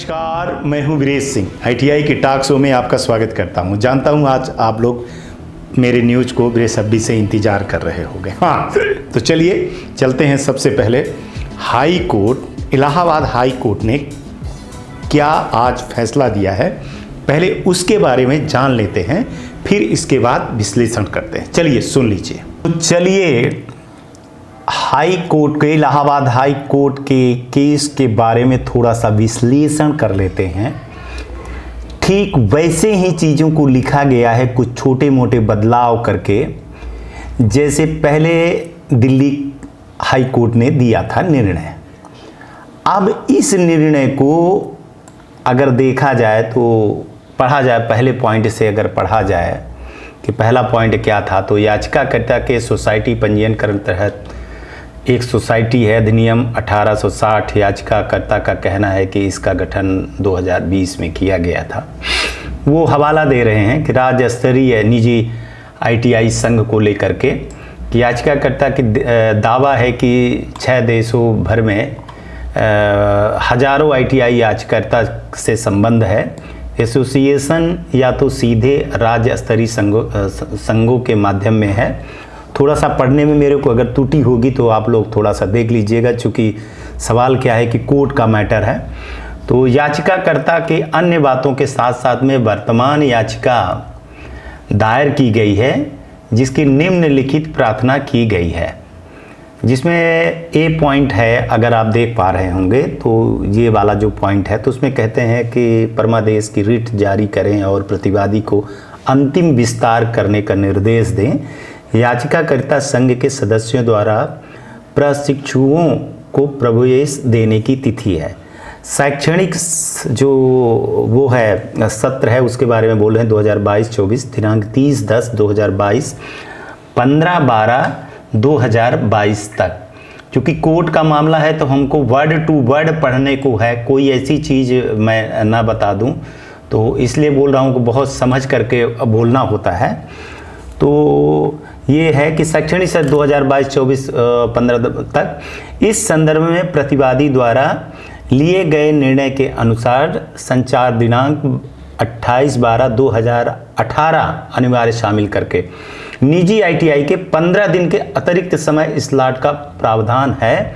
नमस्कार, मैं हूं वीरेश सिंह। आईटीआई के टॉक शो में आपका स्वागत करता हूं। जानता हूं आज आप लोग मेरे न्यूज़ को बेसब्री से इंतज़ार कर रहे होंगे। हाँ, तो चलिए चलते हैं। सबसे पहले high court, Allahabad high court ने क्या आज फैसला दिया है, पहले उसके बारे में जान लेते हैं, फिर इसके बाद विश्लेषण करते हैं। चलिए सुन लीजिए। तो चलिए हाई कोर्ट के, इलाहाबाद हाई कोर्ट के केस के बारे में थोड़ा सा विश्लेषण कर लेते हैं। ठीक वैसे ही चीज़ों को लिखा गया है, कुछ छोटे मोटे बदलाव करके, जैसे पहले दिल्ली हाई कोर्ट ने दिया था निर्णय। अब इस निर्णय को अगर देखा जाए तो पढ़ा जाए, पहले पॉइंट से अगर पढ़ा जाए कि पहला पॉइंट क्या था, तो याचिकाकर्ता के सोसाइटी पंजीयनकरण तहत एक सोसाइटी है, अधिनियम 1860। याचिकाकर्ता का कहना है कि इसका गठन 2020 में किया गया था। वो हवाला दे रहे हैं कि राज्य स्तरीय निजी आईटीआई संघ को लेकर के याचिकाकर्ता की दावा है कि 6 देशों भर में हजारों आईटीआई याचिकाकर्ता से संबंध है। एसोसिएशन या तो सीधे राज्य स्तरीय संघों के माध्यम में है। थोड़ा सा पढ़ने में मेरे को अगर त्रुटि होगी तो आप लोग थोड़ा सा देख लीजिएगा, चूँकि सवाल क्या है कि कोर्ट का मैटर है। तो याचिकाकर्ता के अन्य बातों के साथ साथ में वर्तमान याचिका दायर की गई है, जिसकी निम्नलिखित प्रार्थना की गई है, जिसमें ए पॉइंट है, अगर आप देख पा रहे होंगे तो ये वाला जो पॉइंट है, तो उसमें कहते हैं कि परमादेश की रिट जारी करें और प्रतिवादी को अंतिम विस्तार करने का निर्देश दें। याचिकाकर्ता संघ के सदस्यों द्वारा प्रशिक्षुओं को प्रवेश देने की तिथि है। शैक्षणिक जो वो है सत्र है, उसके बारे में बोल रहे हैं 2022-24, दिनांक 30/10/2022, 15/12/2022 तक। क्योंकि कोर्ट का मामला है तो हमको वर्ड टू वर्ड पढ़ने को है, कोई ऐसी चीज़ मैं ना बता दूं, तो इसलिए बोल रहा हूं कि बहुत समझ करके बोलना होता है। तो ये है कि शैक्षणिक सत्र 2022-24 15 तक, इस संदर्भ में प्रतिवादी द्वारा लिए गए निर्णय के अनुसार संचार दिनांक 28/12/2018 अनिवार्य शामिल करके निजी आईटीआई के 15 दिन के अतिरिक्त समय स्लॉट का प्रावधान है।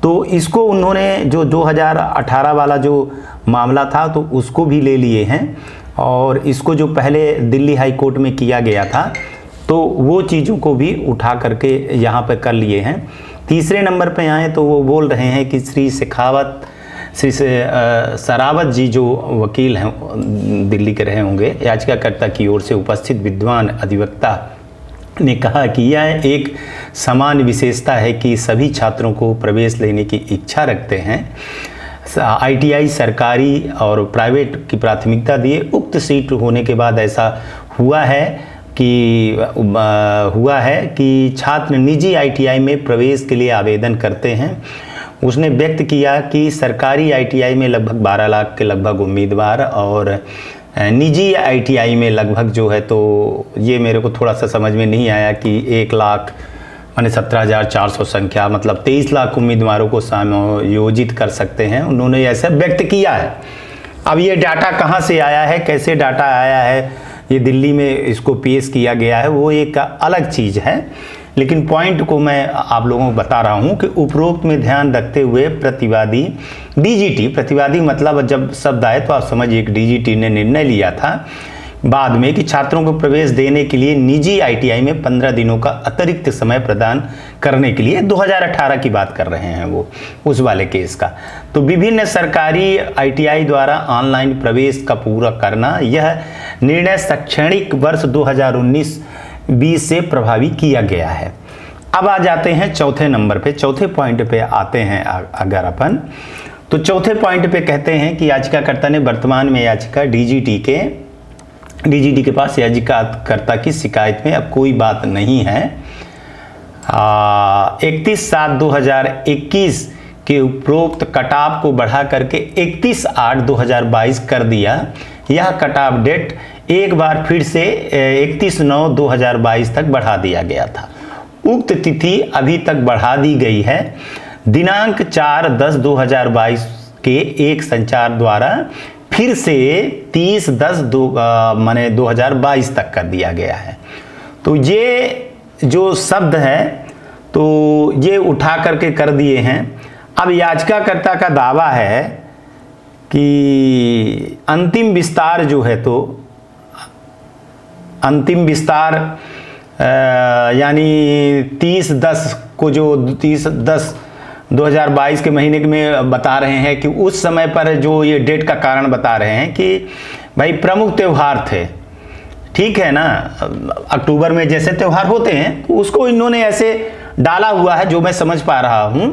तो इसको उन्होंने जो 2018 वाला जो मामला था तो उसको भी ले लिए हैं, और इसको जो पहले दिल्ली हाई कोर्ट में किया गया था तो वो चीज़ों को भी उठा करके यहाँ पर कर लिए हैं। तीसरे नंबर पे आए तो वो बोल रहे हैं कि श्री सरावत जी जो वकील हैं, दिल्ली के रहे होंगे, याचिकाकर्ता की ओर से उपस्थित विद्वान अधिवक्ता ने कहा कि यह एक समान विशेषता है कि सभी छात्रों को प्रवेश लेने की इच्छा रखते हैं। आईटीआई सरकारी और प्राइवेट की प्राथमिकता दिए। उक्त सीट होने के बाद ऐसा हुआ है कि छात्र निजी आईटीआई में प्रवेश के लिए आवेदन करते हैं। उसने व्यक्त किया कि सरकारी आईटीआई में लगभग 12 लाख के लगभग उम्मीदवार और निजी आईटीआई में लगभग जो है, तो ये मेरे को थोड़ा सा समझ में नहीं आया कि 1 लाख माने 17,400 संख्या, मतलब 23 लाख उम्मीदवारों को समायोजित कर सकते हैं। उन्होंने ऐसा व्यक्त किया है। अब ये डाटा कहाँ से आया है, कैसे डाटा आया है, ये दिल्ली में इसको पेश किया गया है, वो एक अलग चीज़ है। लेकिन पॉइंट को मैं आप लोगों को बता रहा हूँ कि उपरोक्त में ध्यान रखते हुए प्रतिवादी डीजीटी, प्रतिवादी मतलब जब शब्द आए तो आप समझिए कि डीजीटी ने निर्णय लिया था बाद में कि छात्रों को प्रवेश देने के लिए निजी आईटीआई में 15 दिनों का अतिरिक्त समय प्रदान करने के लिए 2018 की बात कर रहे हैं वो, उस वाले केस का। तो विभिन्न सरकारी आईटीआई द्वारा ऑनलाइन प्रवेश का पूरा करना, यह निर्णय शैक्षणिक वर्ष 2019-20 से प्रभावी किया गया है। अब आ जाते हैं चौथे नंबर पे, चौथे पॉइंट पे आते हैं अगर अपन, तो चौथे पॉइंट पे कहते हैं कि याचिकाकर्ता ने वर्तमान में याचिका डीजीटी के पास याचिकाकर्ता की शिकायत में अब कोई बात नहीं है। 31/7/2021 के उपरोक्त कटाव को बढ़ा करके 31/8/2022 कर दिया। यह कटाव डेट एक बार फिर से 31/9/2022 तक बढ़ा दिया गया था। उक्त तिथि अभी तक बढ़ा दी गई है। दिनांक 4/10/2022 के एक संचार द्वारा फिर से 30/10/2022 तक कर दिया गया है। तो ये जो शब्द है तो ये उठा करके कर दिए हैं। अब याचिकाकर्ता का दावा है कि अंतिम विस्तार जो है तो अंतिम विस्तार यानी 30/10 को जो 30/10/2022 के महीने में बता रहे हैं कि उस समय पर जो ये डेट का कारण बता रहे हैं कि भाई प्रमुख त्यौहार थे, ठीक है ना, अक्टूबर में जैसे त्यौहार होते हैं उसको इन्होंने ऐसे डाला हुआ है जो मैं समझ पा रहा हूं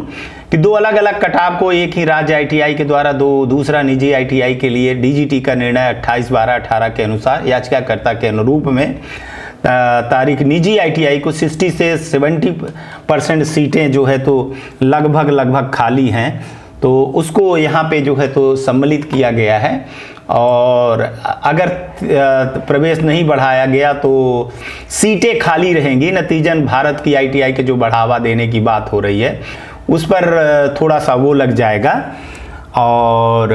कि दो अलग अलग कटाव को एक ही राज्य आईटीआई के द्वारा दूसरा निजी आईटीआई के लिए डीजीटी का निर्णय 28/12/18 के अनुसार याचिकाकर्ता के अनुरूप में तारीख निजी आईटीआई को 60 से 70% सीटें जो है तो लगभग खाली हैं, तो उसको यहाँ पे जो है तो सम्मिलित किया गया है। और अगर प्रवेश नहीं बढ़ाया गया तो सीटें खाली रहेंगी। नतीजन भारत की आईटीआई के जो बढ़ावा देने की बात हो रही है उस पर थोड़ा सा वो लग जाएगा। और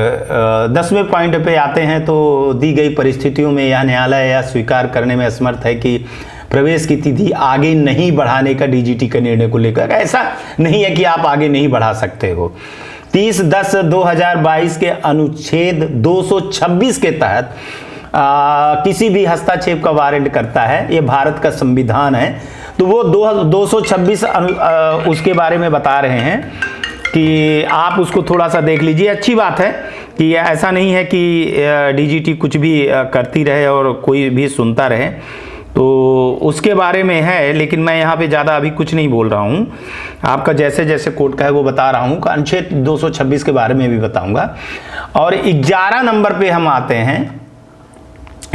10वें पॉइंट पे आते हैं तो दी गई परिस्थितियों में यह न्यायालय यह स्वीकार करने में असमर्थ है कि प्रवेश की तिथि आगे नहीं बढ़ाने का डीजीटी के निर्णय को लेकर ऐसा नहीं है कि आप आगे नहीं बढ़ा सकते हो। 30/10/2022 के अनुच्छेद 226 के तहत किसी भी हस्तक्षेप का वारंट करता है, ये भारत का संविधान है, तो वो 226 उसके बारे में बता रहे हैं कि आप उसको थोड़ा सा देख लीजिए। अच्छी बात है कि ऐसा नहीं है कि डीजीटी कुछ भी करती रहे और कोई भी सुनता रहे, तो उसके बारे में है, लेकिन मैं यहाँ पे ज़्यादा अभी कुछ नहीं बोल रहा हूँ। आपका जैसे जैसे कोर्ट का है वो बता रहा हूँ, अनुच्छेद 226 के बारे में भी बताऊँगा। और 11 नंबर पे हम आते हैं,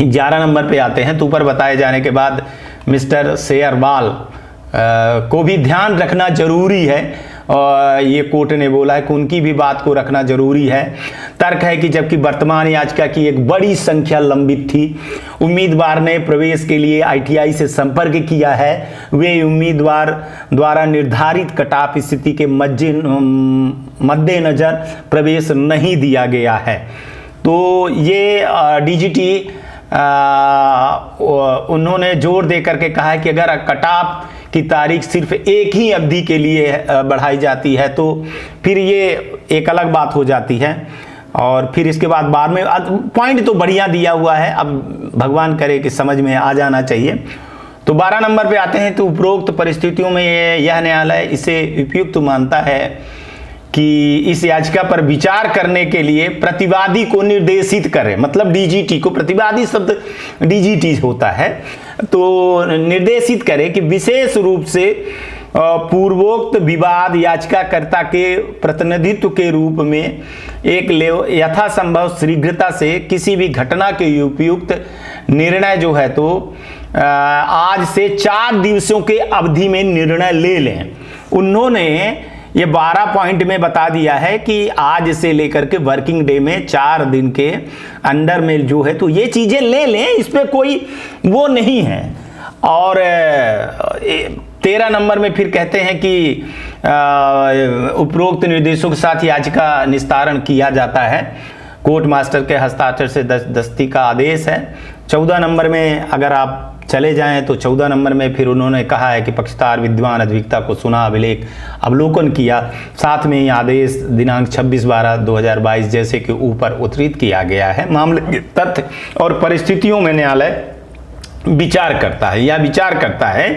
11 नंबर पे आते हैं तो ऊपर बताए जाने के बाद मिस्टर सेयरवाल को भी ध्यान रखना जरूरी है। और ये कोर्ट ने बोला है कि उनकी भी बात को रखना जरूरी है। तर्क है कि जबकि वर्तमान याचिका की एक बड़ी संख्या लंबित थी, उम्मीदवार ने प्रवेश के लिए आईटीआई से संपर्क किया है, वे उम्मीदवार द्वारा निर्धारित कटाप स्थिति के मद्देनजर प्रवेश नहीं दिया गया है। तो ये डीजीटी उन्होंने जोर दे करके कहा है कि अगर कटाप की तारीख सिर्फ एक ही अवधि के लिए बढ़ाई जाती है तो फिर ये एक अलग बात हो जाती है। और फिर इसके बाद में पॉइंट तो बढ़िया दिया हुआ है, अब भगवान करे कि समझ में आ जाना चाहिए। तो 12 नंबर पे आते हैं तो उपरोक्त परिस्थितियों में यह न्यायालय इसे उपयुक्त मानता है कि इस याचिका पर विचार करने के लिए प्रतिवादी को निर्देशित करे, मतलब डीजीटी को, प्रतिवादी शब्द डीजीटी होता है, तो निर्देशित करे कि विशेष रूप से पूर्वोक्त विवाद याचिकाकर्ता के प्रतिनिधित्व के रूप में एक यथासंभव शीघ्रता से किसी भी घटना के उपयुक्त निर्णय जो है तो आज से 4 दिवसों के अवधि में निर्णय ले लें। उन्होंने ये 12 पॉइंट में बता दिया है कि आज से लेकर के वर्किंग डे में 4 दिन के अंडर में जो है तो ये चीजें ले लें, इस पे कोई वो नहीं है। और 13 नंबर में फिर कहते हैं कि उपरोक्त निर्देशों के साथ याचिका निस्तारण किया जाता है, कोर्ट मास्टर के हस्ताक्षर से दस्ती का आदेश है। 14 नंबर में अगर आप चले जाएं तो 14 नंबर में फिर उन्होंने कहा है कि पक्षकार विद्वान अधिवक्ता को सुना, अभिलेख अवलोकन किया, साथ में ही आदेश दिनांक 26/12/2022 जैसे कि ऊपर उद्धृत किया गया है। मामले के तथ्य और परिस्थितियों में न्यायालय विचार करता है या विचार करता है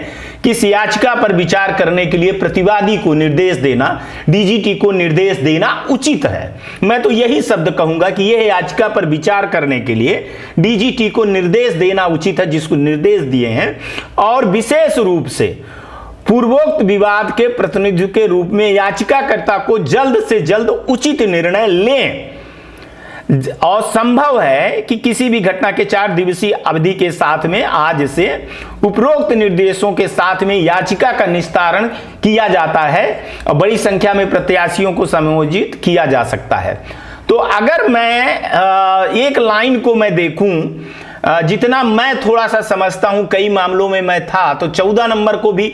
कि इस याचिका पर विचार करने के लिए प्रतिवादी को निर्देश देना, डीजीटी को निर्देश देना उचित है। मैं तो यही शब्द कहूंगा कि यह याचिका पर विचार करने के लिए डीजीटी को निर्देश देना उचित है, जिसको निर्देश दिए हैं, और विशेष रूप से पूर्वोक्त विवाद के प्रतिनिधि के रूप में याचिकाकर्ता को जल्द से जल्द उचित निर्णय लें। और संभव है कि किसी भी घटना के 4 दिवसीय अवधि के साथ में आज से उपरोक्त निर्देशों के साथ में याचिका का निस्तारण किया जाता है और बड़ी संख्या में प्रत्याशियों को समायोजित किया जा सकता है। तो अगर मैं एक लाइन को मैं देखूं जितना मैं थोड़ा सा समझता हूं, कई मामलों में मैं था, तो 14 नंबर को भी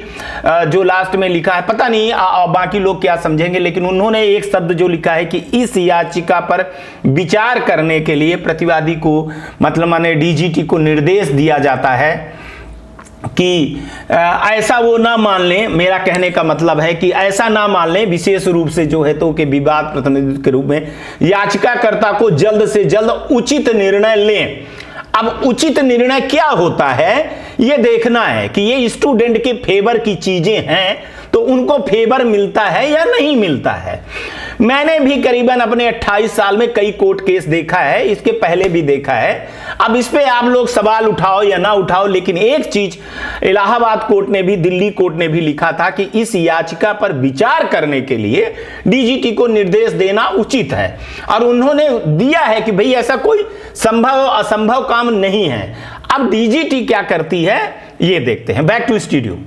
जो लास्ट में लिखा है, पता नहीं बाकी लोग क्या समझेंगे, लेकिन उन्होंने एक शब्द जो लिखा है कि इस याचिका पर विचार करने के लिए प्रतिवादी को, मतलब माने डीजीटी को निर्देश दिया जाता है कि ऐसा वो ना मान लें। मेरा कहने का मतलब है कि ऐसा ना मान लें, विशेष रूप से जो है तो कि विवाद प्रतिनिधित्व के रूप में याचिकाकर्ता को जल्द से जल्द उचित निर्णय लें। अब उचित निर्णय क्या होता है ये देखना है कि ये स्टूडेंट के फेवर की चीजें हैं तो उनको फेवर मिलता है या नहीं मिलता है। मैंने भी करीबन अपने 28 साल में कई कोर्ट केस देखा है, इसके पहले भी देखा है। अब इस पे आप लोग सवाल उठाओ या ना उठाओ, लेकिन एक चीज इलाहाबाद कोर्ट ने भी, दिल्ली कोर्ट ने भी लिखा था कि इस याचिका पर विचार करने के लिए डीजीटी को निर्देश देना उचित है, और उन्होंने दिया है कि भाई ऐसा कोई संभव असंभव काम नहीं है। अब डीजीटी क्या करती है ये देखते हैं। Back to studio.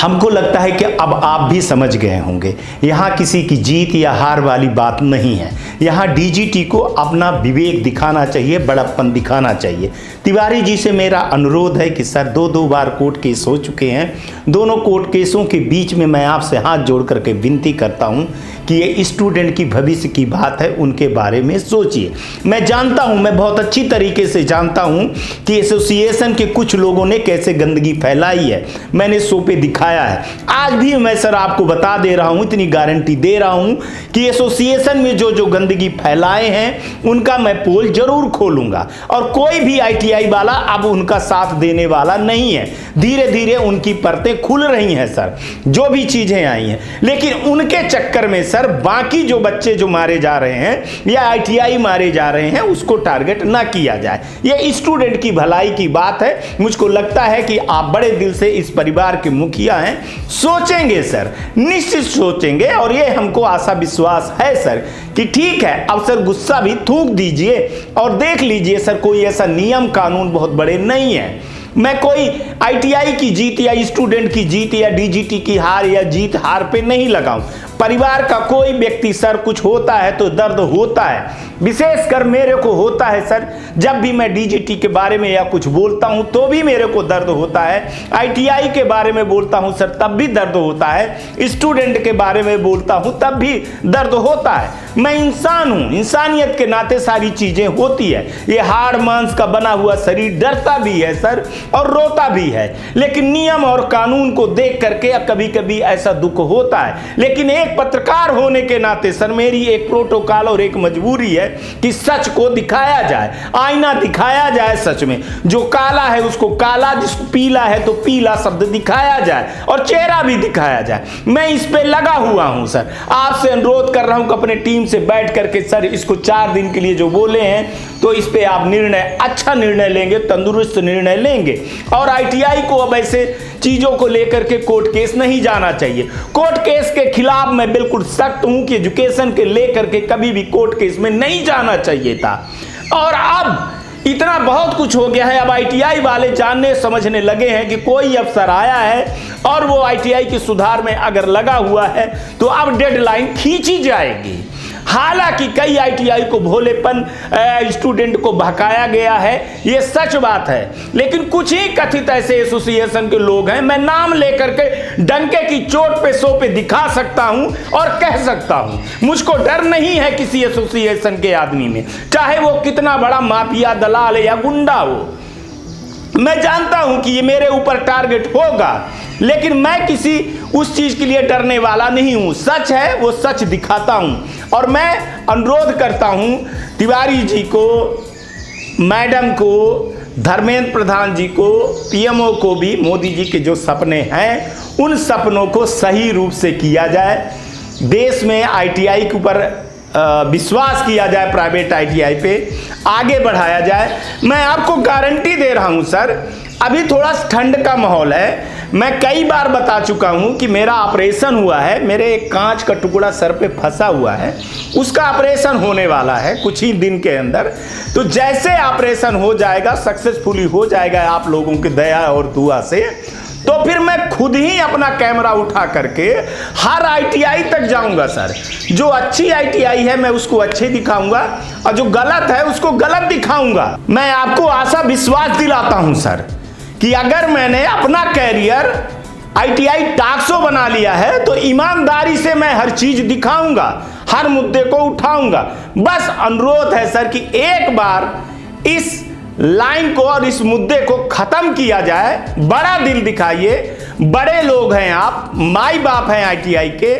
हमको लगता है कि अब आप भी समझ गए होंगे, यहाँ किसी की जीत या हार वाली बात नहीं है। यहाँ डीजीटी को अपना विवेक दिखाना चाहिए, बड़प्पन दिखाना चाहिए। तिवारी जी से मेरा अनुरोध है कि सर 2 बार कोर्ट केस हो चुके हैं, दोनों कोर्ट केसों के बीच में मैं आपसे हाथ जोड़ करके विनती करता हूँ कि ये स्टूडेंट की भविष्य की बात है, उनके बारे में सोचिए। मैं जानता हूँ, मैं बहुत अच्छी तरीके से जानता हूँ कि एसोसिएशन के कुछ लोगों ने कैसे गंदगी फैलाई है, मैंने शो पे दिखाया है। आज भी मैं सर आपको बता दे रहा हूँ, इतनी गारंटी दे रहा हूँ कि एसोसिएशन में जो गंदगी फैलाए हैं उनका मैं पोल जरूर खोलूंगा, और कोई भी आईटीआई वाला अब उनका साथ देने वाला नहीं है। धीरे धीरे उनकी परतें खुल रही हैं सर, जो भी चीजें आई हैं, लेकिन उनके चक्कर में सर बाकी जो बच्चे जो मारे जा रहे हैं या आईटीआई मारे जा रहे हैं उसको टारगेट ना किया जाए। ये स्टूडेंट की भलाई की बात है। मुझको लगता है कि आप बड़े दिल से इस परिवार के मुखिया हैं, सोचेंगे सर, निश्चित सोचेंगे, और ये हमको आशा विश्वास है सर कि ठीक है। अब सर गुस्सा भी थूक दीजिए और देख लीजिए सर, कोई ऐसा नियम कानून बहुत बड़े नहीं है। मैं कोई आईटीआई की जीत या स्टूडेंट की जीत या डीजीटी की हार या जीत हार पे नहीं लगाऊं। परिवार का कोई व्यक्ति सर कुछ होता है तो दर्द होता है, विशेषकर मेरे को होता है सर। जब भी मैं डीजीटी के बारे में या कुछ बोलता हूं तो भी मेरे को दर्द होता है, आईटीआई के बारे में बोलता हूं सर तब भी दर्द होता है, स्टूडेंट के बारे में बोलता हूं तब भी दर्द होता है। मैं इंसान हूं, इंसानियत के नाते सारी चीजें होती है। ये हाड़ मांस का बना हुआ शरीर डरता भी है सर और रोता भी है, लेकिन नियम और कानून को देख करके कभी कभी ऐसा दुख होता है। लेकिन एक पत्रकार होने के नाते सर मेरी एक प्रोटोकॉल और एक मजबूरी है कि सच को दिखाया जाए, आईना दिखाया जाए। सच में जो काला है उसको काला, जिसको पीला है तो पीला शब्द दिखाया जाए और चेहरा भी दिखाया जाए। मैं इस पे लगा हुआ हूं सर, आपसे अनुरोध कर रहा हूं कि अपने टीम से बैठ करके सर इसको 4 दिन के लिए जो बोले हैं तो इस पे आप निर्णय, अच्छा निर्णय लेंगे, तंदुरुस्त निर्णय लेंगे। और आईटीआई को अब ऐसे चीजों को लेकर के कोर्ट केस नहीं जाना चाहिए। कोर्ट केस के खिलाफ मैं बिल्कुल सख्त हूं कि एजुकेशन के लेकर के कभी भी कोर्ट केस में नहीं जाना चाहिए था। और अब इतना बहुत कुछ हो गया है, अब आईटीआई वाले जानने समझने लगे हैं कि कोई अफसर आया है और वो आईटीआई के सुधार में अगर लगा हुआ है तो अब डेडलाइन खींची जाएगी। हालांकि कई आईटीआई को भोलेपन स्टूडेंट को बहकाया गया है, ये सच बात है, लेकिन कुछ ही कथित ऐसे एसोसिएशन के लोग हैं, मैं नाम लेकर के डंके की चोट पे सो पे दिखा सकता हूं और कह सकता हूं। मुझको डर नहीं है किसी एसोसिएशन के आदमी में, चाहे वो कितना बड़ा माफिया दलाल या गुंडा हो। मैं जानता हूं कि ये मेरे ऊपर टारगेट होगा, लेकिन मैं किसी उस चीज के लिए डरने वाला नहीं हूं। सच है वो सच दिखाता हूं, और मैं अनुरोध करता हूं तिवारी जी को, मैडम को, धर्मेंद्र प्रधान जी को, पीएमओ को भी, मोदी जी के जो सपने हैं उन सपनों को सही रूप से किया जाए। देश में आईटीआई के ऊपर विश्वास किया जाए, प्राइवेट आईटीआई पे आगे बढ़ाया जाए। मैं आपको गारंटी दे रहा हूं सर, अभी थोड़ा ठंड का माहौल है। मैं कई बार बता चुका हूं कि मेरा ऑपरेशन हुआ है, मेरे एक कांच का टुकड़ा सर पे फंसा हुआ है, उसका ऑपरेशन होने वाला है कुछ ही दिन के अंदर। तो जैसे ऑपरेशन हो जाएगा, सक्सेसफुली हो जाएगा आप लोगों की दया और दुआ से, तो फिर मैं खुद ही अपना कैमरा उठा करके हर ITI तक जाऊंगा सर। जो अच्छी ITI है मैं उसको अच्छे दिखाऊंगा और जो गलत है उसको गलत दिखाऊंगा। मैं आपको आशा विश्वास दिलाता हूं सर कि अगर मैंने अपना कैरियर ITI टाक्सो बना लिया है तो ईमानदारी से मैं हर चीज दिखाऊंगा, हर मुद्दे को उठाऊंगा। बस अनुरोध है सर कि एक बार इस लाइन को और इस मुद्दे को खत्म किया जाए। बड़ा दिल दिखाइए, बड़े लोग हैं आप, माई बाप हैं ITI के,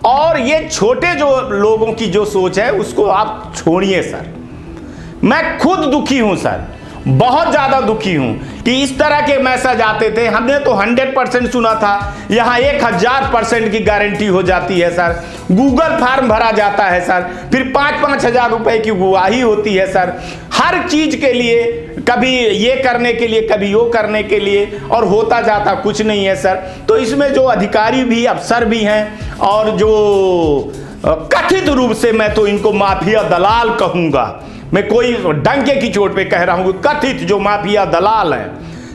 और ये छोटे जो लोगों की जो सोच है उसको आप छोड़िए सर। मैं खुद दुखी हूं सर, बहुत ज्यादा दुखी हूं कि इस तरह के मैसेज आते थे। हमने तो 100% सुना था, यहां 1000% की गारंटी हो जाती है सर, गूगल फॉर्म भरा जाता है सर, फिर 5-5 हजार रुपए की गवाही होती है सर, हर चीज के लिए, कभी ये करने के लिए कभी वो करने के लिए, और होता जाता कुछ नहीं है सर। तो इसमें जो अधिकारी भी, अफसर भी हैं, और जो कथित रूप से मैं तो इनको माफिया दलाल कहूंगा, मैं कोई डंके की चोट पे कह रहा हूं, कथित जो माफिया दलाल है,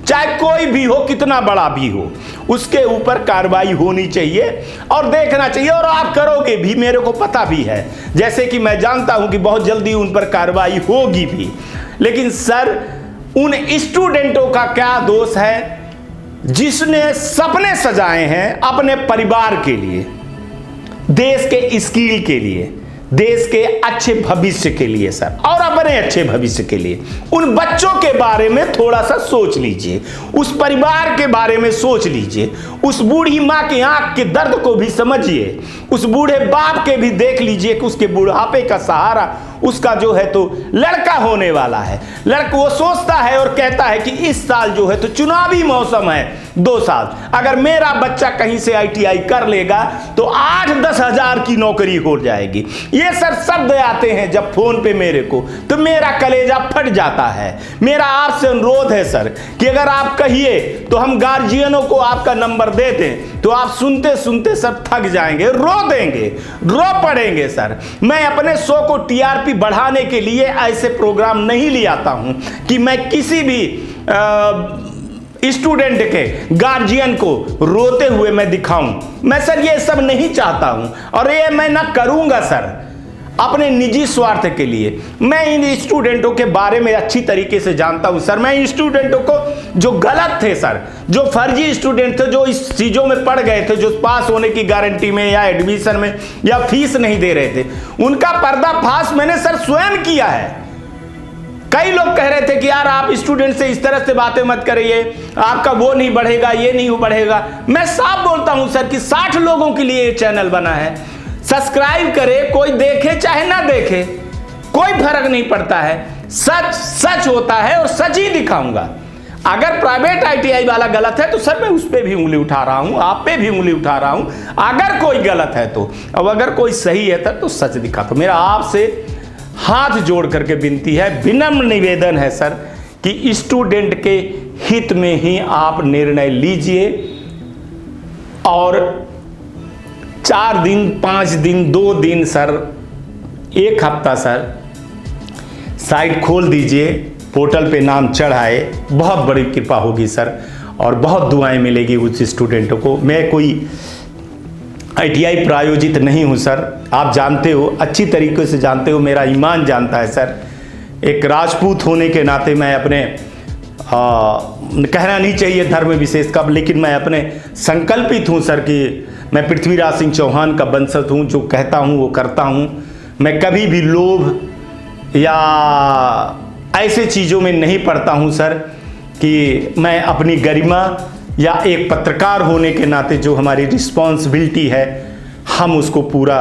चाहे कोई भी हो, कितना बड़ा भी हो, उसके ऊपर कार्रवाई होनी चाहिए और देखना चाहिए। और आप करोगे भी, मेरे को पता भी है, जैसे कि मैं जानता हूं कि बहुत जल्दी उन पर कार्रवाई होगी भी। लेकिन सर, उन स्टूडेंटों का क्या दोष है जिसने सपने सजाए हैं अपने परिवार के लिए, देश के स्किल के लिए, देश के अच्छे भविष्य के लिए सर, और अपने अच्छे भविष्य के लिए। उन बच्चों के बारे में थोड़ा सा सोच लीजिए, उस परिवार के बारे में सोच लीजिए, उस बूढ़ी माँ की आंख के दर्द को भी समझिए, उस बूढ़े बाप के भी देख लीजिए कि उसके बुढ़ापे का सहारा उसका जो है तो लड़का होने वाला है। लड़का वो सोचता है और कहता है कि इस साल जो है तो चुनावी मौसम है, 2 साल, अगर मेरा बच्चा कहीं से ITI कर लेगा तो 8-10 हजार की नौकरी हो जाएगी। ये सर शब्द आते हैं जब फोन पे मेरे को, तो मेरा कलेजा फट जाता है। मेरा आपसे अनुरोध है सर कि अगर आप कहिए तो हम गार्जियनों को आपका नंबर दे दें, तो आप सुनते सुनते सर थक जाएंगे, रो देंगे, रो पड़ेंगे सर। मैं अपने शो को TRP बढ़ाने के लिए ऐसे प्रोग्राम नहीं ले आता हूं कि मैं किसी भी स्टूडेंट के गार्जियन को रोते हुए मैं दिखाऊं। मैं सर ये सब नहीं चाहता हूं और ये मैं ना करूंगा सर, अपने निजी स्वार्थ के लिए। मैं इन स्टूडेंटों के बारे में अच्छी तरीके से जानता हूं सर। मैं इन स्टूडेंटों को जो गलत थे सर, जो फर्जी स्टूडेंट थे, जो इस चीजों में पड़ गए थे, जो पास होने की गारंटी में या एडमिशन में या फीस नहीं दे रहे थे, उनका पर्दाफाश मैंने सर स्वयं किया है। कई लोग कह रहे थे कि यार आप स्टूडेंट से इस तरह से बातें मत करिए, आपका वो नहीं बढ़ेगा, ये नहीं बढ़ेगा। मैं साफ बोलता हूं सर कि 60 लोगों के लिए ये चैनल बना है। सब्सक्राइब करे, कोई देखे चाहे ना देखे, कोई फर्क नहीं पड़ता है। सच सच होता है और सच ही दिखाऊंगा। अगर प्राइवेट ITI वाला गलत है तो सर मैं उस पर भी उंगली उठा रहा हूं, आप पे भी उंगली उठा रहा हूं। अगर कोई गलत है तो, अब अगर कोई सही है तब तो सच दिखा। तो मेरा आपसे हाथ जोड़ करके विनती है, विनम्र निवेदन है सर कि स्टूडेंट के हित में ही आप निर्णय लीजिए और 4 दिन, 5 दिन, 2 दिन सर, 1 हफ्ता सर साइट खोल दीजिए, पोर्टल पे नाम चढ़ाए, बहुत बड़ी कृपा होगी सर और बहुत दुआएं मिलेगी उस स्टूडेंटों को। मैं कोई ITI प्रायोजित नहीं हूं सर, आप जानते हो, अच्छी तरीके से जानते हो, मेरा ईमान जानता है सर। एक राजपूत होने के नाते मैं अपने कहना नहीं चाहिए धर्म विशेष का, लेकिन मैं अपने संकल्पित हूं सर कि मैं पृथ्वीराज सिंह चौहान का वंशज हूं। जो कहता हूं वो करता हूं। मैं कभी भी लोभ या ऐसे चीज़ों में नहीं पड़ता हूं सर कि मैं अपनी गरिमा या एक पत्रकार होने के नाते जो हमारी रिस्पॉन्सिबिलिटी है हम उसको पूरा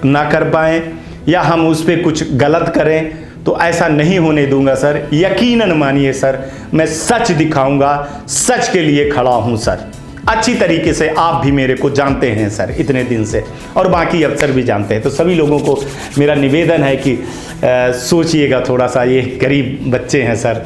ना कर पाएँ या हम उस पर कुछ गलत करें, तो ऐसा नहीं होने दूंगा सर। यकीनन मानिए सर, मैं सच दिखाऊंगा, सच के लिए खड़ा हूं सर। अच्छी तरीके से आप भी मेरे को जानते हैं सर इतने दिन से, और बाकी अफसर भी जानते हैं। तो सभी लोगों को मेरा निवेदन है कि सोचिएगा थोड़ा सा, ये गरीब बच्चे हैं सर,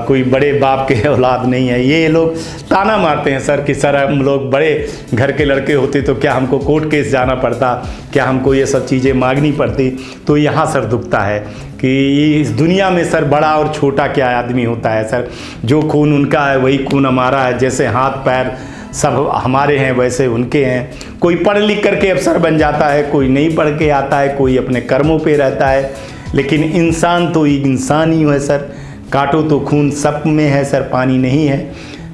कोई बड़े बाप के औलाद नहीं है। ये लोग ताना मारते हैं सर कि सर हम लोग बड़े घर के लड़के होते तो क्या हमको कोर्ट केस जाना पड़ता, क्या हमको ये सब चीज़ें मांगनी पड़ती। तो यहाँ सर दुखता है कि इस दुनिया में सर बड़ा और छोटा क्या आदमी होता है सर, जो खून उनका है वही खून हमारा है, जैसे हाथ पैर सब हमारे हैं वैसे उनके हैं। कोई पढ़ लिख करके अफसर बन जाता है, कोई नहीं पढ़ के आता है, कोई अपने कर्मों पे रहता है, लेकिन इंसान तो इंसान ही है सर। काटो तो खून सब में है सर, पानी नहीं है।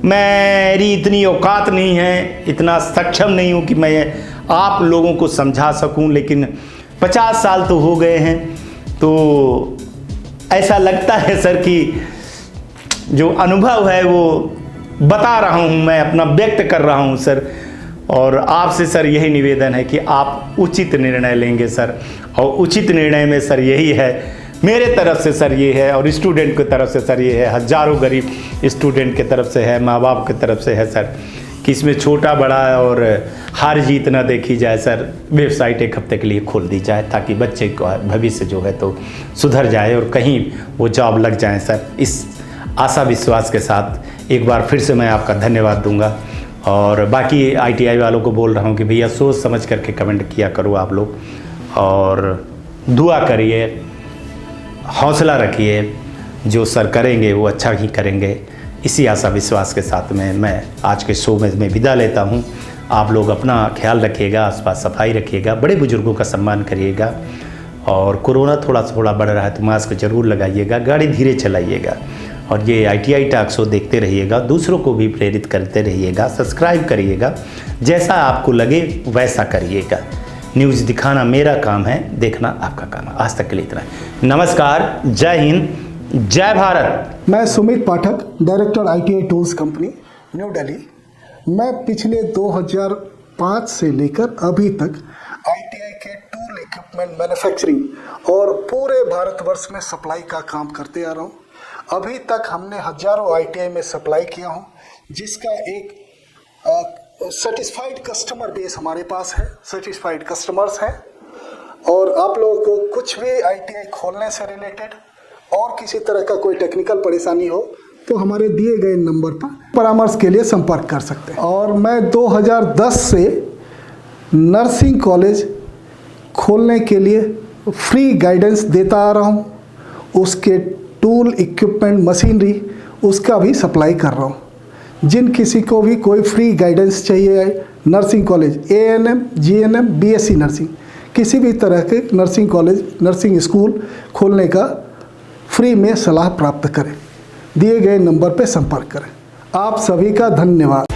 मेरी इतनी औकात नहीं है, इतना सक्षम नहीं हूँ कि मैं आप लोगों को समझा सकूँ, लेकिन 50 साल तो हो गए हैं, तो ऐसा लगता है सर कि जो अनुभव है वो बता रहा हूँ, मैं अपना व्यक्त कर रहा हूँ सर। और आपसे सर यही निवेदन है कि आप उचित निर्णय लेंगे सर, और उचित निर्णय में सर यही है, मेरे तरफ से सर ये है, और स्टूडेंट की तरफ से सर ये है, हज़ारों गरीब स्टूडेंट की तरफ से है, माँ बाप की तरफ से है सर, कि इसमें छोटा बड़ा और हार जीत ना देखी जाए सर। वेबसाइट एक हफ्ते के लिए खोल दी जाए ताकि बच्चे का भविष्य जो है तो सुधर जाए और कहीं वो जॉब लग जाए सर। इस आशा विश्वास के साथ एक बार फिर से मैं आपका धन्यवाद दूंगा, और बाकी ITI वालों को बोल रहा हूँ कि भैया सोच समझ करके कमेंट किया करो आप लोग, और दुआ करिए, हौसला रखिए, जो सर करेंगे वो अच्छा ही करेंगे। इसी आशा विश्वास के साथ में मैं आज के शो में विदा लेता हूँ। आप लोग अपना ख्याल रखिएगा, आसपास सफाई रखिएगा, बड़े बुजुर्गों का सम्मान करिएगा, और कोरोना थोड़ा बढ़ रहा है तो मास्क जरूर लगाइएगा, गाड़ी धीरे चलाइएगा, और ये ITI टॉक शो देखते रहिएगा, दूसरों को भी प्रेरित करते रहिएगा, सब्सक्राइब करिएगा, जैसा आपको लगे वैसा करिएगा। न्यूज़ दिखाना मेरा काम है, देखना आपका काम है। आज तक के लिए इतना। नमस्कार, जय हिंद, जय भारत। मैं Sumit Pathak, director ITI tools company, New Delhi. मैं पिछले 2005 से लेकर अभी तक ITI के टूल इक्विपमेंट मैन्युफैक्चरिंग और पूरे भारतवर्ष में सप्लाई का काम करते आ रहा हूँ। अभी तक हमने हजारों ITI में सप्लाई किया हूँ, जिसका एक सेटिस्फाइड कस्टमर बेस हमारे पास है, सेटिस्फाइड कस्टमर्स हैं। और आप लोगों को कुछ भी ITI खोलने से रिलेटेड और किसी तरह का कोई टेक्निकल परेशानी हो तो हमारे दिए गए नंबर पर परामर्श के लिए संपर्क कर सकते हैं। और मैं 2010 से नर्सिंग कॉलेज खोलने के लिए फ्री गाइडेंस देता आ रहा हूँ, उसके टूल इक्विपमेंट मशीनरी उसका भी सप्लाई कर रहा हूँ। जिन किसी को भी कोई फ्री गाइडेंस चाहिए, nursing college, ANM, GNM, BSc nursing, किसी भी तरह के नर्सिंग कॉलेज, नर्सिंग स्कूल खोलने का फ्री में सलाह प्राप्त करें, दिए गए नंबर पर संपर्क करें। आप सभी का धन्यवाद।